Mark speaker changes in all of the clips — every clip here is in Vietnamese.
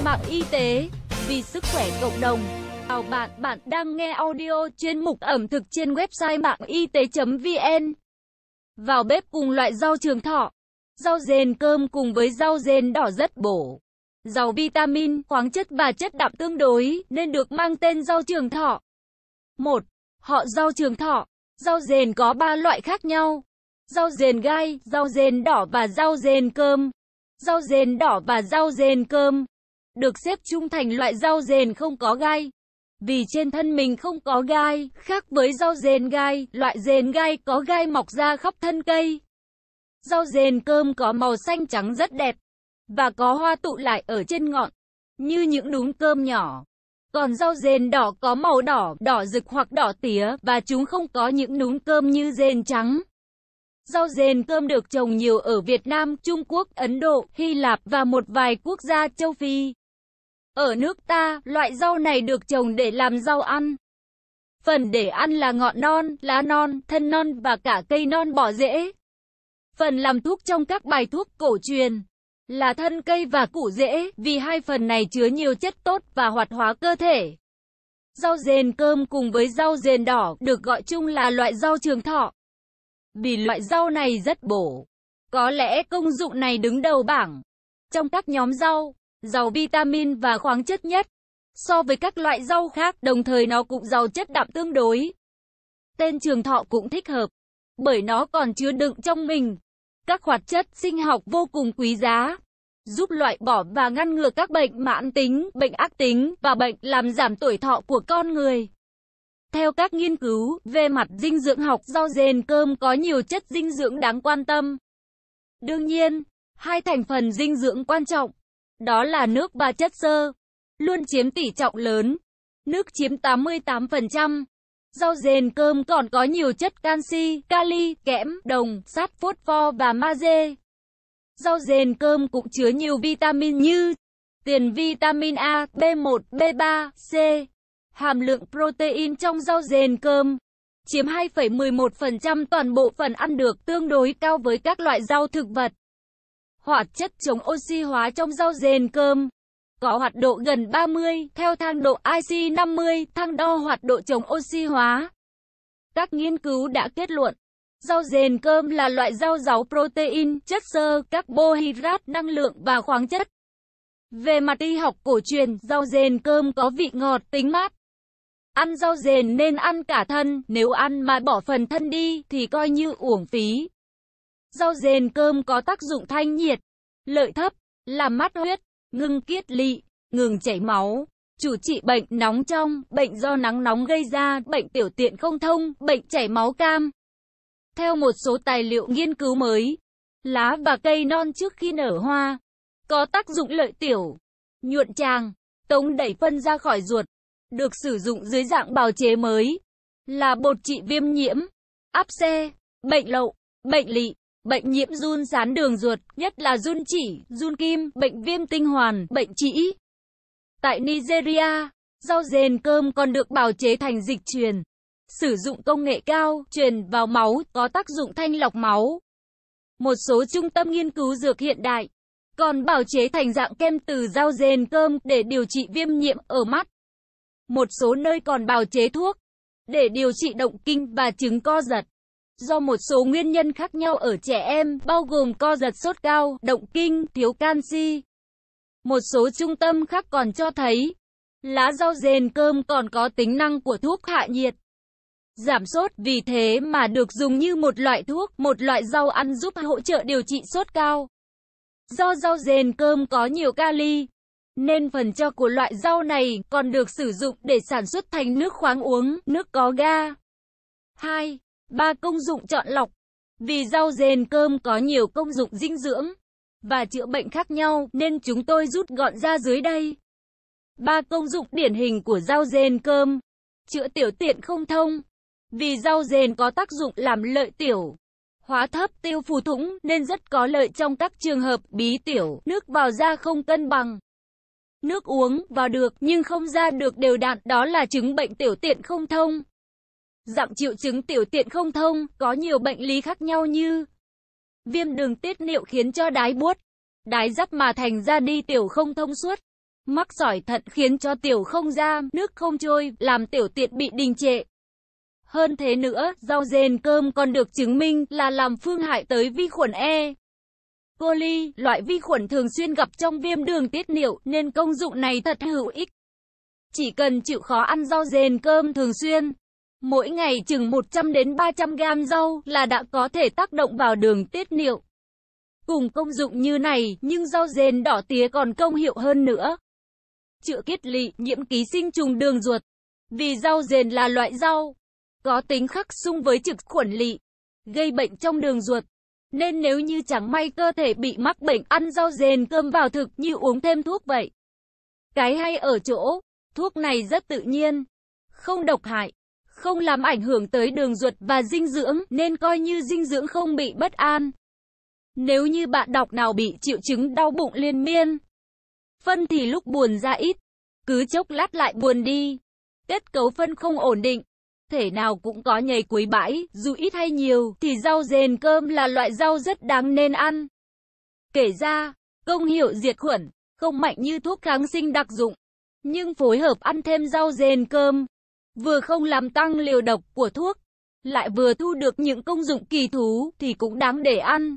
Speaker 1: mạng y tế, vì sức khỏe cộng đồng. Chào bạn, bạn đang nghe audio chuyên mục ẩm thực trên website mạng y tế.vn. Vào bếp cùng loại rau trường thọ. Rau dền cơm cùng với rau dền đỏ rất bổ, giàu vitamin, khoáng chất và chất đạm tương đối, nên được mang tên rau trường thọ. 1. Họ rau trường thọ. Rau dền có 3 loại khác nhau: rau dền gai, rau dền đỏ và rau dền cơm. Rau dền đỏ và rau dền cơm được xếp chung thành loại rau dền không có gai, vì trên thân mình không có gai, khác với rau dền gai, loại dền gai có gai mọc ra khắp thân cây. Rau dền cơm có màu xanh trắng rất đẹp, và có hoa tụ lại ở trên ngọn, như những núm cơm nhỏ. Còn rau dền đỏ có màu đỏ, đỏ rực hoặc đỏ tía, và chúng không có những núm cơm như dền trắng. Rau dền cơm được trồng nhiều ở Việt Nam, Trung Quốc, Ấn Độ, Hy Lạp và một vài quốc gia châu Phi. Ở nước ta, loại rau này được trồng để làm rau ăn. Phần để ăn là ngọn non, lá non, thân non và cả cây non bỏ rễ. Phần làm thuốc trong các bài thuốc cổ truyền là thân cây và củ rễ, vì hai phần này chứa nhiều chất tốt và hoạt hóa cơ thể. Rau dền cơm cùng với rau dền đỏ được gọi chung là loại rau trường thọ, vì loại rau này rất bổ. Có lẽ công dụng này đứng đầu bảng trong các nhóm rau, giàu vitamin và khoáng chất nhất so với các loại rau khác, đồng thời nó cũng giàu chất đạm tương đối. Tên trường thọ cũng thích hợp, bởi nó còn chứa đựng trong mình các hoạt chất sinh học vô cùng quý giá, giúp loại bỏ và ngăn ngừa các bệnh mãn tính, bệnh ác tính và bệnh làm giảm tuổi thọ của con người. Theo các nghiên cứu về mặt dinh dưỡng học, rau dền cơm có nhiều chất dinh dưỡng đáng quan tâm. Đương nhiên, hai thành phần dinh dưỡng quan trọng, đó là nước và chất xơ, luôn chiếm tỷ trọng lớn. Nước chiếm 88%. Rau dền cơm còn có nhiều chất canxi, kali, kẽm, đồng, sắt, phốt pho và magie. Rau dền cơm cũng chứa nhiều vitamin như tiền vitamin A, B1, B3, C. Hàm lượng protein trong rau dền cơm chiếm 2,11% toàn bộ phần ăn được, tương đối cao với các loại rau thực vật. Hoạt chất chống oxy hóa trong rau dền cơm có hoạt độ gần 30, theo thang độ IC50, thang đo hoạt độ chống oxy hóa. Các nghiên cứu đã kết luận, rau dền cơm là loại rau giàu protein, chất xơ, carbohydrate, năng lượng và khoáng chất. Về mặt y học cổ truyền, rau dền cơm có vị ngọt, tính mát. Ăn rau dền nên ăn cả thân, nếu ăn mà bỏ phần thân đi thì coi như uổng phí. Rau dền cơm có tác dụng thanh nhiệt, lợi thấp, làm mát huyết, ngưng kiết lỵ, ngừng chảy máu, chủ trị bệnh nóng trong, bệnh do nắng nóng gây ra, bệnh tiểu tiện không thông, bệnh chảy máu cam. Theo một số tài liệu nghiên cứu mới, lá và cây non trước khi nở hoa có tác dụng lợi tiểu, nhuận tràng, tống đẩy phân ra khỏi ruột, được sử dụng dưới dạng bào chế mới, là bột trị viêm nhiễm, áp xe, bệnh lậu, bệnh lỵ, bệnh nhiễm giun sán đường ruột, nhất là giun chỉ, giun kim, bệnh viêm tinh hoàn, bệnh trĩ. Tại Nigeria, rau dền cơm còn được bào chế thành dịch truyền, sử dụng công nghệ cao, truyền vào máu, có tác dụng thanh lọc máu. Một số trung tâm nghiên cứu dược hiện đại còn bào chế thành dạng kem từ rau dền cơm để điều trị viêm nhiễm ở mắt. Một số nơi còn bào chế thuốc để điều trị động kinh và chứng co giật do một số nguyên nhân khác nhau ở trẻ em, bao gồm co giật, sốt cao, động kinh, thiếu canxi. Một số trung tâm khác còn cho thấy lá rau dền cơm còn có tính năng của thuốc hạ nhiệt, giảm sốt, vì thế mà được dùng như một loại thuốc, một loại rau ăn giúp hỗ trợ điều trị sốt cao. Do rau dền cơm có nhiều kali, nên phần cho của loại rau này còn được sử dụng để sản xuất thành nước khoáng uống, nước có ga. 2. 3 công dụng chọn lọc. Vì rau dền cơm có nhiều công dụng dinh dưỡng và chữa bệnh khác nhau, nên chúng tôi rút gọn ra dưới đây. 3 công dụng điển hình của rau dền cơm. Chữa tiểu tiện không thông. Vì rau dền có tác dụng làm lợi tiểu, hóa thấp, tiêu phù thủng, nên rất có lợi trong các trường hợp bí tiểu, nước vào ra không cân bằng. Nước uống vào được nhưng không ra được đều đặn, đó là chứng bệnh tiểu tiện không thông. Dạng triệu chứng tiểu tiện không thông có nhiều bệnh lý khác nhau như viêm đường tiết niệu khiến cho đái buốt, đái dắp mà thành ra đi tiểu không thông suốt, Mắc sỏi thận khiến cho tiểu không ra, nước không trôi, làm tiểu tiện bị đình trệ. Hơn thế nữa, rau dền cơm còn được chứng minh là làm phương hại tới vi khuẩn E. coli, loại vi khuẩn thường xuyên gặp trong viêm đường tiết niệu, nên công dụng này thật hữu ích. Chỉ cần chịu khó ăn rau dền cơm thường xuyên, mỗi ngày chừng 100 đến 300 gram rau là đã có thể tác động vào đường tiết niệu. Cùng công dụng như này, nhưng rau dền đỏ tía còn công hiệu hơn nữa. Chữa kiết lỵ, nhiễm ký sinh trùng đường ruột. Vì rau dền là loại rau có tính khắc xung với trực khuẩn lỵ, gây bệnh trong đường ruột. Nên nếu như chẳng may cơ thể bị mắc bệnh, ăn rau dền cơm vào thực như uống thêm thuốc vậy. Cái hay ở chỗ, thuốc này rất tự nhiên, không độc hại, không làm ảnh hưởng tới đường ruột và dinh dưỡng, nên coi như dinh dưỡng không bị bất an. Nếu như bạn đọc nào bị triệu chứng đau bụng liên miên, phân thì lúc buồn ra ít, cứ chốc lát lại buồn đi, kết cấu phân không ổn định, thể nào cũng có nhầy cuối bãi, dù ít hay nhiều, thì rau dền cơm là loại rau rất đáng nên ăn. Kể ra, công hiệu diệt khuẩn, không mạnh như thuốc kháng sinh đặc dụng, nhưng phối hợp ăn thêm rau dền cơm, vừa không làm tăng liều độc của thuốc, lại vừa thu được những công dụng kỳ thú, thì cũng đáng để ăn.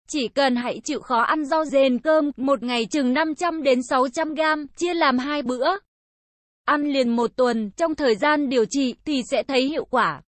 Speaker 1: Chỉ cần hãy chịu khó ăn rau dền cơm, một ngày chừng 500 đến 600 gram, chia làm 2 bữa. Ăn liền 1 tuần, trong thời gian điều trị thì sẽ thấy hiệu quả.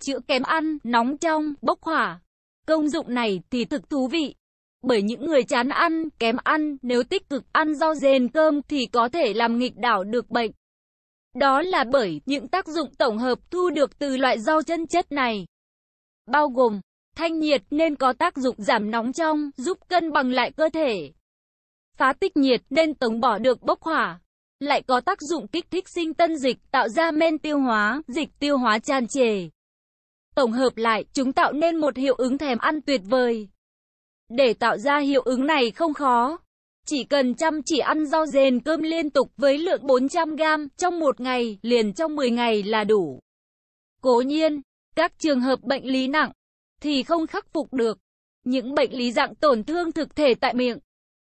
Speaker 1: Chữa kém ăn, nóng trong, bốc hỏa. Công dụng này thì thực thú vị. Bởi những người chán ăn, kém ăn, nếu tích cực ăn rau dền cơm thì có thể làm nghịch đảo được bệnh. Đó là bởi những tác dụng tổng hợp thu được từ loại rau chân chất này. Bao gồm thanh nhiệt nên có tác dụng giảm nóng trong, giúp cân bằng lại cơ thể. Phá tích nhiệt nên tống bỏ được bốc hỏa. Lại có tác dụng kích thích sinh tân dịch, tạo ra men tiêu hóa, dịch tiêu hóa tràn trề. Tổng hợp lại, chúng tạo nên một hiệu ứng thèm ăn tuyệt vời. Để tạo ra hiệu ứng này không khó. Chỉ cần chăm chỉ ăn rau dền cơm liên tục với lượng 400 gram trong một ngày, liền trong 10 ngày là đủ. Cố nhiên, các trường hợp bệnh lý nặng thì không khắc phục được. Những bệnh lý dạng tổn thương thực thể tại miệng,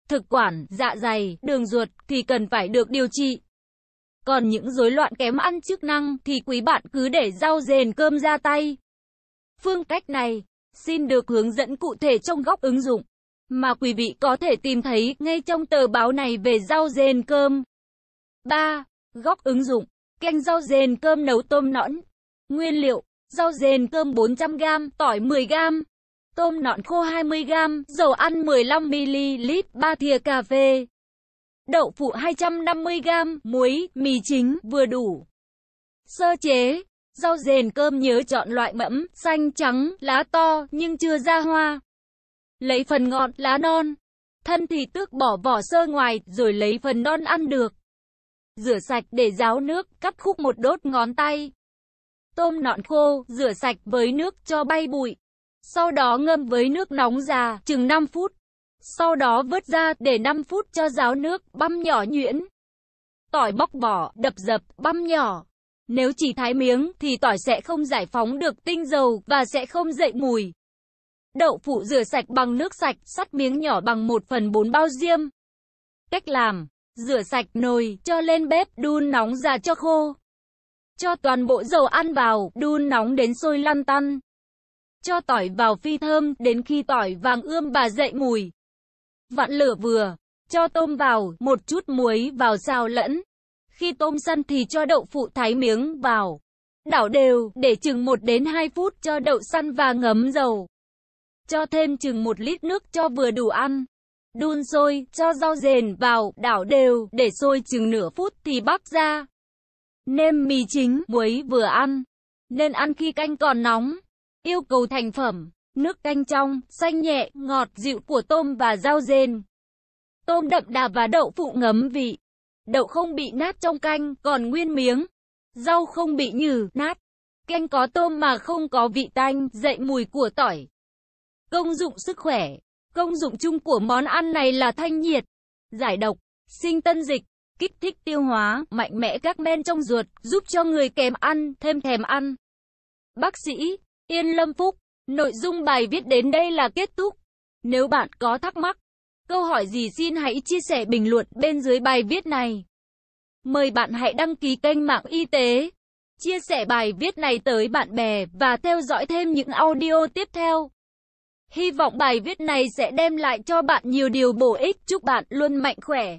Speaker 1: thực quản, dạ dày, đường ruột thì cần phải được điều trị. Còn những rối loạn kém ăn chức năng thì quý bạn cứ để rau dền cơm ra tay. Phương cách này xin được hướng dẫn cụ thể trong góc ứng dụng mà quý vị có thể tìm thấy ngay trong tờ báo này về rau dền cơm. 3. Góc ứng dụng. Canh rau dền cơm nấu tôm nõn. Nguyên liệu: rau dền cơm 400 g, tỏi 10 g, tôm nõn khô 20 g, dầu ăn 15 ml, 3 thìa cà phê, đậu phụ 250 g, muối, mì chính vừa đủ. Sơ chế: rau dền cơm nhớ chọn loại mẫm, xanh trắng, lá to nhưng chưa ra hoa. Lấy phần ngọn, lá non. Thân thì tước bỏ vỏ sơ ngoài, rồi lấy phần non ăn được. Rửa sạch để ráo nước, cắt khúc một đốt ngón tay. Tôm nõn khô, rửa sạch với nước cho bay bụi. Sau đó ngâm với nước nóng già, chừng 5 phút. Sau đó vớt ra, để 5 phút cho ráo nước, băm nhỏ nhuyễn. Tỏi bóc vỏ, đập dập, băm nhỏ. Nếu chỉ thái miếng, thì tỏi sẽ không giải phóng được tinh dầu, và sẽ không dậy mùi. Đậu phụ rửa sạch bằng nước sạch, cắt miếng nhỏ bằng 1/4 bao diêm. Cách làm: rửa sạch nồi, cho lên bếp, đun nóng ra cho khô. Cho toàn bộ dầu ăn vào, đun nóng đến sôi lăn tăn. Cho tỏi vào phi thơm, đến khi tỏi vàng ươm và dậy mùi. Vặn lửa vừa, cho tôm vào, một chút muối vào xào lẫn. Khi tôm săn thì cho đậu phụ thái miếng vào. Đảo đều, để chừng 1 đến 2 phút cho đậu săn và ngấm dầu. Cho thêm chừng 1 lít nước cho vừa đủ ăn. Đun sôi, cho rau dền vào, đảo đều, để sôi chừng nửa phút thì bắc ra. Nêm mì chính, muối vừa ăn. Nên ăn khi canh còn nóng. Yêu cầu thành phẩm: nước canh trong, xanh nhẹ, ngọt dịu của tôm và rau dền. Tôm đậm đà và đậu phụ ngấm vị. Đậu không bị nát trong canh, còn nguyên miếng. Rau không bị nhừ, nát. Canh có tôm mà không có vị tanh, dậy mùi của tỏi. Công dụng sức khỏe. Công dụng chung của món ăn này là thanh nhiệt, giải độc, sinh tân dịch, kích thích tiêu hóa, mạnh mẽ các men trong ruột, giúp cho người kém ăn, thêm thèm ăn. Bác sĩ Yên Lâm Phúc. Nội dung bài viết đến đây là kết thúc. Nếu bạn có thắc mắc Câu hỏi gì xin hãy chia sẻ bình luận bên dưới bài viết này. Mời bạn hãy đăng ký kênh Mạng Y tế, chia sẻ bài viết này tới bạn bè và theo dõi thêm những audio tiếp theo. Hy vọng bài viết này sẽ đem lại cho bạn nhiều điều bổ ích. Chúc bạn luôn mạnh khỏe.